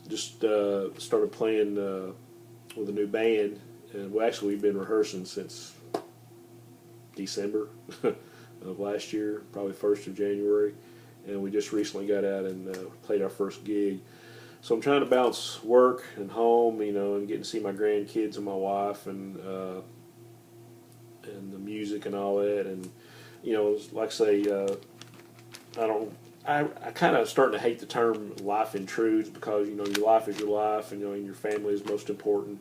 just started playing with a new band, and well, actually we've been rehearsing since December of last year, probably 1st of January, and we just recently got out and played our first gig. So I'm trying to balance work and home, and getting to see my grandkids and my wife, and the music and all that, and like I say, I don't. I kind of starting to hate the term life intrudes because your life is your life, and your family is most important.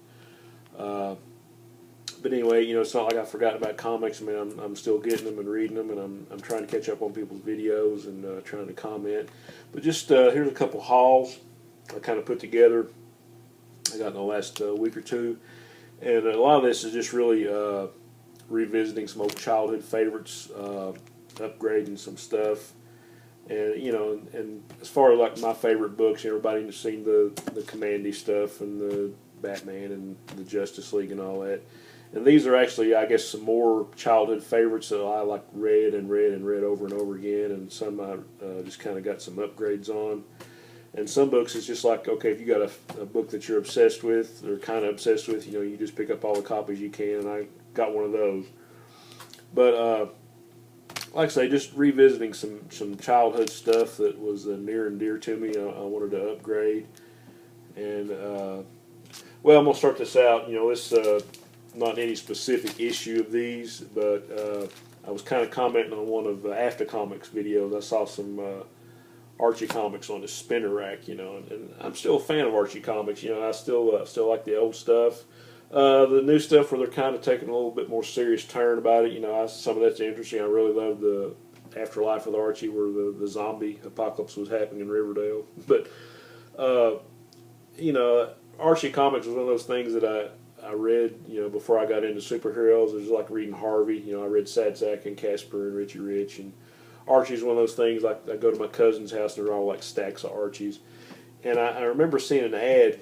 Uh, but anyway, it's not like I've forgotten about comics. I mean, I'm still getting them and reading them, and I'm trying to catch up on people's videos and trying to comment. But just here's a couple hauls I kind of put together. I got in the last week or two, and a lot of this is just really revisiting some old childhood favorites, upgrading some stuff. And and as far as like my favorite books, everybody's seen the Commandy stuff and the Batman and the Justice League and all that. And these are actually, I guess, some more childhood favorites that I like read and read and read over and over again. And some I just kind of got some upgrades on. And some books it's just like, okay, if you got a book that you're obsessed with or kind of obsessed with, you just pick up all the copies you can. And I got one of those. But like I say, just revisiting some childhood stuff that was near and dear to me. I wanted to upgrade, and well, I'm gonna start this out. This not any specific issue of these, but I was kind of commenting on one of After Comics videos. I saw some Archie comics on the spinner rack, and I'm still a fan of Archie comics. I still like the old stuff. The new stuff where they're kind of taking a little bit more serious turn about it, some of that's interesting. I really love the Afterlife with Archie, where the zombie apocalypse was happening in Riverdale. But Archie comics was one of those things that I read, before I got into superheroes. It was like reading Harvey. I read Sad Sack and Casper and Richie Rich, and Archie's one of those things. Like I go to my cousin's house, and they're all like stacks of Archies. And I remember seeing an ad.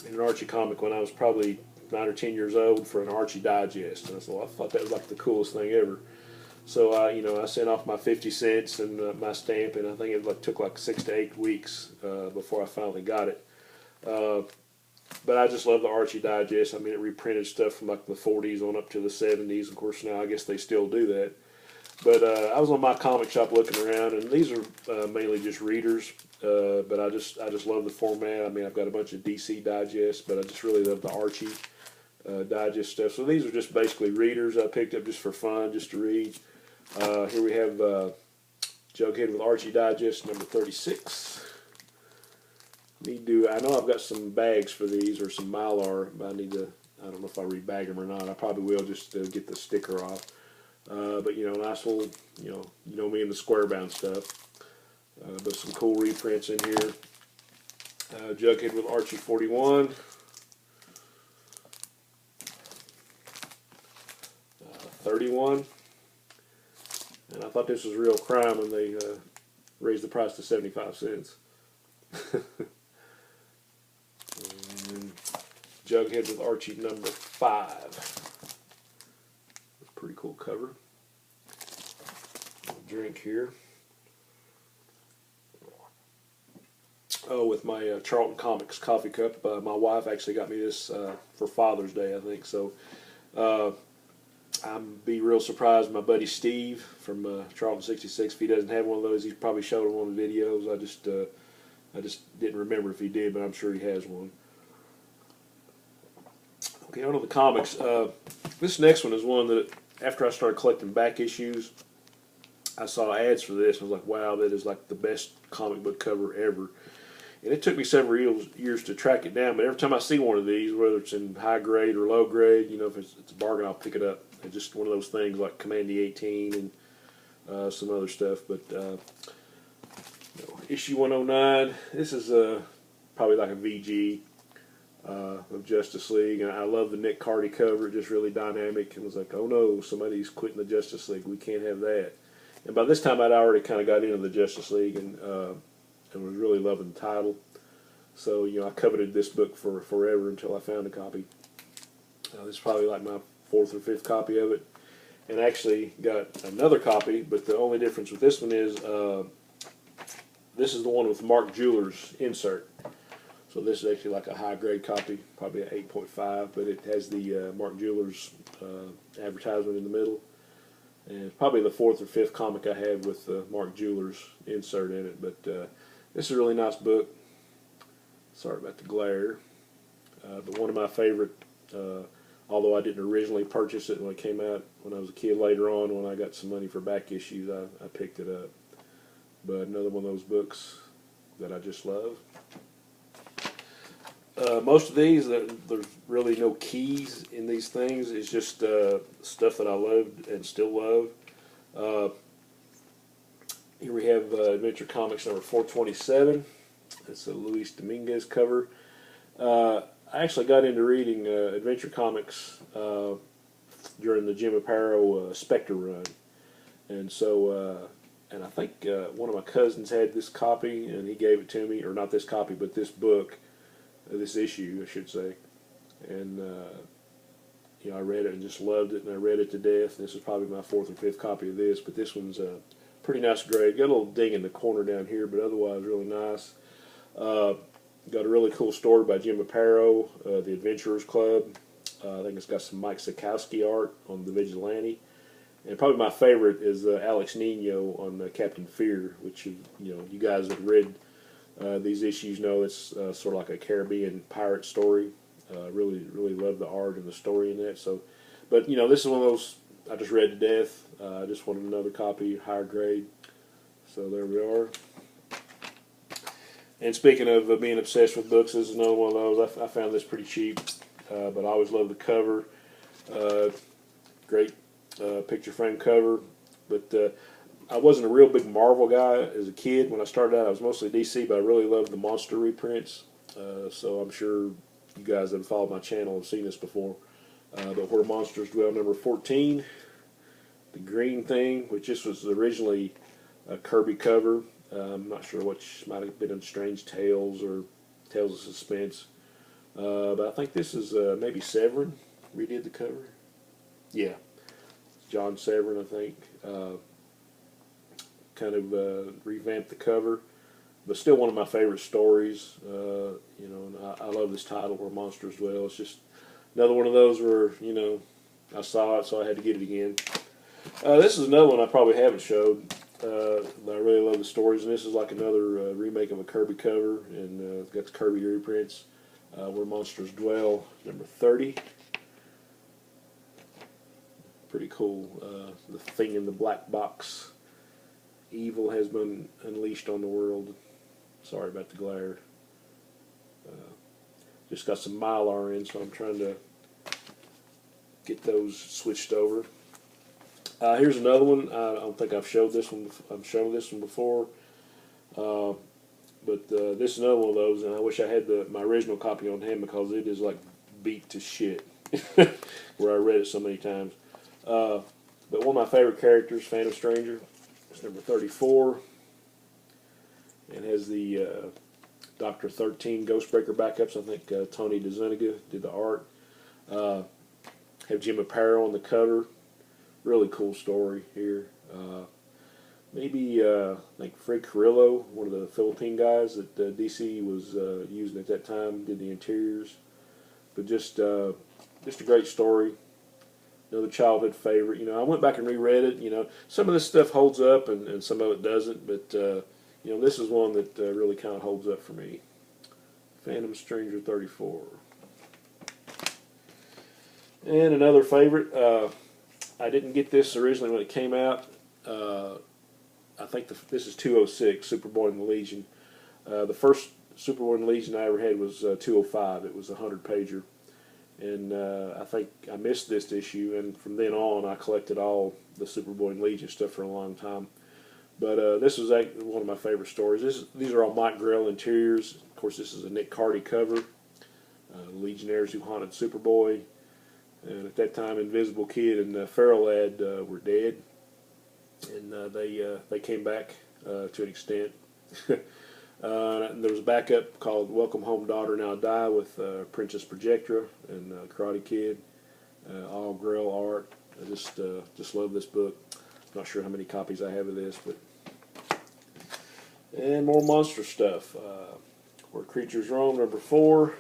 In an Archie comic when I was probably 9 or 10 years old for an Archie digest, and I thought that was like the coolest thing ever. So I sent off my 50 cents and my stamp, and I think it took like 6 to 8 weeks before I finally got it. But I just love the Archie digest. I mean, it reprinted stuff from like the 40s on up to the 70s. Of course, now I guess they still do that. But I was on my comic shop looking around, and these are mainly just readers. But I just love the format. I mean, I've got a bunch of DC digests, but I just really love the Archie digest stuff. So these are just basically readers I picked up just for fun, just to read. Here we have Jughead with Archie Digest number 36. I know I've got some bags for these or some Mylar, but I don't know if I rebag them or not. I probably will just to get the sticker off. But nice little, me and the square bound stuff. But some cool reprints in here. Jughead with Archie 41. 31. And I thought this was real crime when they raised the price to 75 cents. And Jughead with Archie number 5. Pretty cool cover. Drink here. Oh, with my Charlton Comics coffee cup. My wife actually got me this for Father's Day, I think. So I'd be real surprised. My buddy Steve from Charlton 66, if he doesn't have one of those, he's probably showed him on the videos. I just didn't remember if he did, but I'm sure he has one. Okay, on to the comics. This next one is one that after I started collecting back issues, I saw ads for this. And I was like, wow, that is like the best comic book cover ever. And it took me several years to track it down, but every time I see one of these, whether it's in high grade or low grade, if it's a bargain, I'll pick it up. It's just one of those things like Commandy 18 and some other stuff. But issue 109, this is probably like a VG of Justice League, and I love the Nick Cardy cover, just really dynamic. And was like, oh no, somebody's quitting the Justice League. We can't have that. And by this time, I'd already kind of got into the Justice League and was really loving the title. So, I coveted this book for forever until I found a copy. This is probably like my 4th or 5th copy of it. And I actually got another copy, but the only difference with this one is this is the one with Mark Jeweller's insert. So this is actually like a high grade copy, probably an 8.5, but it has the Mark Jeweller's advertisement in the middle. And it's probably the fourth or fifth comic I had with Mark Jeweller's insert in it. But this is a really nice book. Sorry about the glare. But one of my favorite, although I didn't originally purchase it when it came out when I was a kid, later on when I got some money for back issues, I picked it up. But another one of those books that I just love. Most of these, there's really no keys in these things. It's just stuff that I loved and still love. Here we have Adventure Comics number 427. It's a Luis Dominguez cover. I actually got into reading Adventure Comics during the Jim Aparo Spectre run. And so, and I think one of my cousins had this copy, and he gave it to me, or not this copy, but this book. This issue, I should say, and you know, I read it and just loved it, and I read it to death. This is probably my fourth or fifth copy of this, but this one's a pretty nice grade. Got a little ding in the corner down here, but otherwise really nice. Got a really cool story by Jim Aparo, The Adventurers Club. I think it's got some Mike Sekowsky art on the Vigilante, and probably my favorite is Alex Nino on Captain Fear, which you guys that read these issues know it's sort of like a Caribbean pirate story. Really love the art and the story in that. So, but this is one of those I just read to death. I just wanted another copy, higher grade. So there we are. And speaking of being obsessed with books, this is another one of those. I found this pretty cheap, but I always love the cover. Great picture frame cover, but. I wasn't a real big Marvel guy as a kid. When I started out, I was mostly DC, but I really loved the monster reprints. So I'm sure you guys that have followed my channel have seen this before. But Where Monsters Dwell number 14. The green thing, which this was originally a Kirby cover. I'm not sure which might have been in Strange Tales or Tales of Suspense. But I think this is maybe Severin redid the cover. Yeah, John Severin, I think. Kind of revamped the cover, but still one of my favorite stories. And I love this title, Where Monsters Dwell. It's just another one of those where I saw it, so I had to get it again. This is another one I probably haven't showed. I really love the stories, and this is like another remake of a Kirby cover, and it's got the Kirby reprints. Where Monsters Dwell, number 30. Pretty cool. The Thing in the Black Box. Evil has been unleashed on the world. Sorry about the glare. Just got some Mylar in, so I'm trying to get those switched over. Here's another one. I don't think I've showed this one. I've shown this one before, but this is another one of those, and I wish I had my original copy on hand because it is like beat to shit. Where I read it so many times. But one of my favorite characters, Phantom Stranger. It's number 34. It has the Dr. 13 Ghostbreaker backups. I think Tony DeZuniga did the art. Have Jim Aparo on the cover. Really cool story here. Maybe I think Fred Carrillo, one of the Philippine guys that DC was using at that time, did the interiors. But just a great story. Another childhood favorite. I went back and reread it. Some of this stuff holds up and some of it doesn't, but this is one that really kind of holds up for me. Phantom Stranger 34. And another favorite. I didn't get this originally when it came out. I think this is 206, Superboy and the Legion. The first Superboy and the Legion I ever had was 205. It was a 100-pager. And I think I missed this issue, and from then on I collected all the Superboy and Legion stuff for a long time. But this is one of my favorite stories. These are all Mike Grell interiors. Of course, this is a Nick Cardy cover. Legionnaires who haunted Superboy. And at that time, Invisible Kid and Feral Lad were dead. And they came back to an extent. There was a backup called Welcome Home Daughter Now Die with Princess Projectra and Karate Kid. All Grell art. I just love this book. Not sure how many copies I have of this, but And more monster stuff. Where Creatures Roam, number 4.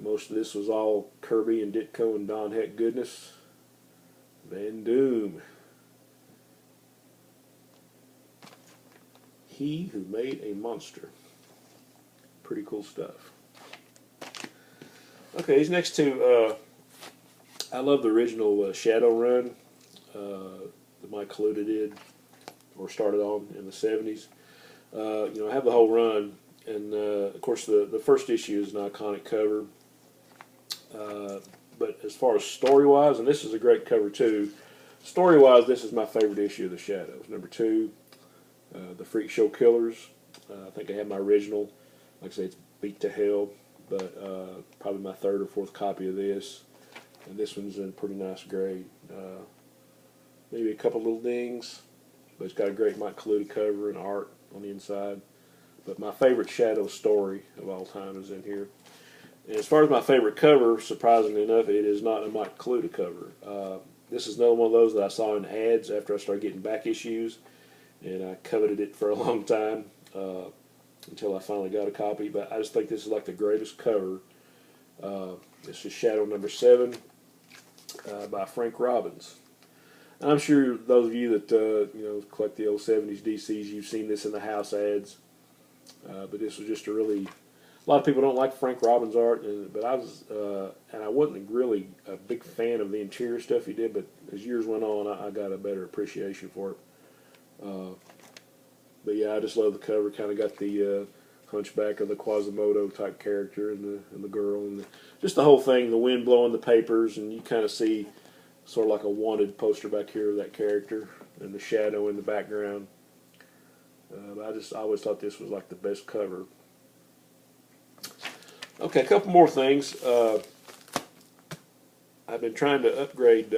Most of this was all Kirby and Ditko and Don Heck goodness. Van Doom. He Who Made a Monster. Pretty cool stuff. Okay, these next two, I love the original Shadowrun that Mike Kaluta did, or started on in the 70s. I have the whole run, and of course the first issue is an iconic cover. But as far as story-wise, and this is a great cover too, story-wise, this is my favorite issue of the Shadows. Number 2, The Freak Show Killers. I think I have my original. Like I say, it's beat to hell, but probably my 3rd or 4th copy of this. And this one's in pretty nice grade. Maybe a couple little dings, but it's got a great Mike Kaluta cover and art on the inside. But my favorite Shadow story of all time is in here. And as far as my favorite cover, surprisingly enough, it is not a Mike Kaluta cover. This is another one of those that I saw in ads after I started getting back issues, and I coveted it for a long time until I finally got a copy. But I just think this is like the greatest cover. This is Shadow number 7 by Frank Robbins. And I'm sure those of you that collect the old 70s DCs, you've seen this in the house ads. But this was just a lot of people don't like Frank Robbins' art, but I was, and I wasn't really a big fan of the interior stuff he did. But as years went on, I got a better appreciation for it. But yeah, I just love the cover. Kind of got the hunchback of the Quasimodo type character and the girl and just the whole thing. The wind blowing the papers, and you kind of see sort of like a wanted poster back here of that character and the shadow in the background. I always thought this was like the best cover. Okay, a couple more things. I've been trying to upgrade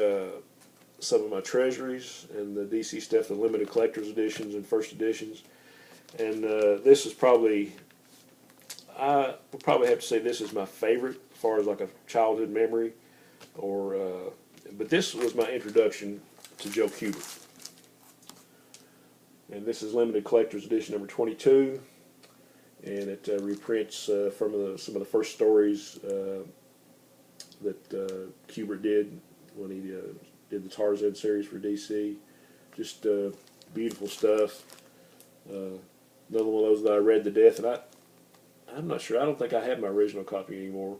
some of my treasuries and the DC stuff, the limited collector's editions and first editions. And this is probably, I would probably have to say this is my favorite as far as like a childhood memory. But this was my introduction to Joe Kubert. And this is limited collector's edition number 22. And it reprints from some of the first stories that Kubert did when he did the Tarzan series for DC. Just beautiful stuff. Another one of those that I read to death, and I'm not sure. I don't think I have my original copy anymore.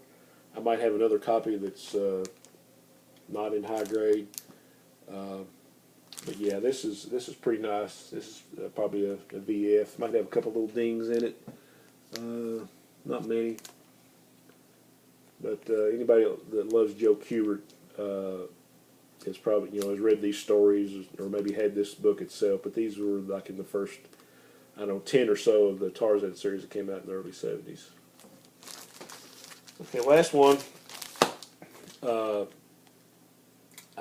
I might have another copy that's not in high grade. But yeah, this is pretty nice. This is probably a VF. Might have a couple little dings in it. Not many. But anybody that loves Joe Kubert has probably has read these stories or maybe had this book itself. But these were like in the first 10 or so of the Tarzan series that came out in the early 70s. Okay, last one. I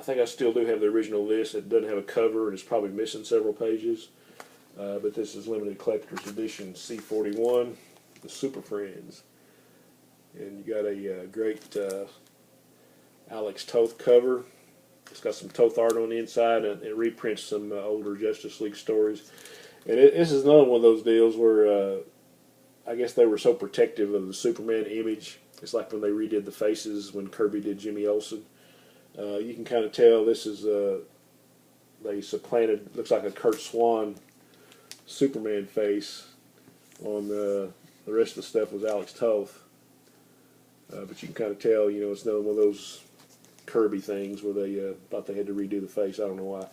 think I still do have the original list. It doesn't have a cover and it's probably missing several pages. But this is limited collector's edition C41, the Super Friends. And you got a great Alex Toth cover. It's got some Toth art on the inside, and it reprints some older Justice League stories. And this is another one of those deals where I guess they were so protective of the Superman image. It's like when they redid the faces when Kirby did Jimmy Olsen. You can kind of tell this is they supplanted, looks like a Kurt Swan Superman face on the rest of the stuff was Alex Toth. But you can kind of tell, it's another one of those Kirby things where they thought they had to redo the face. I don't know why.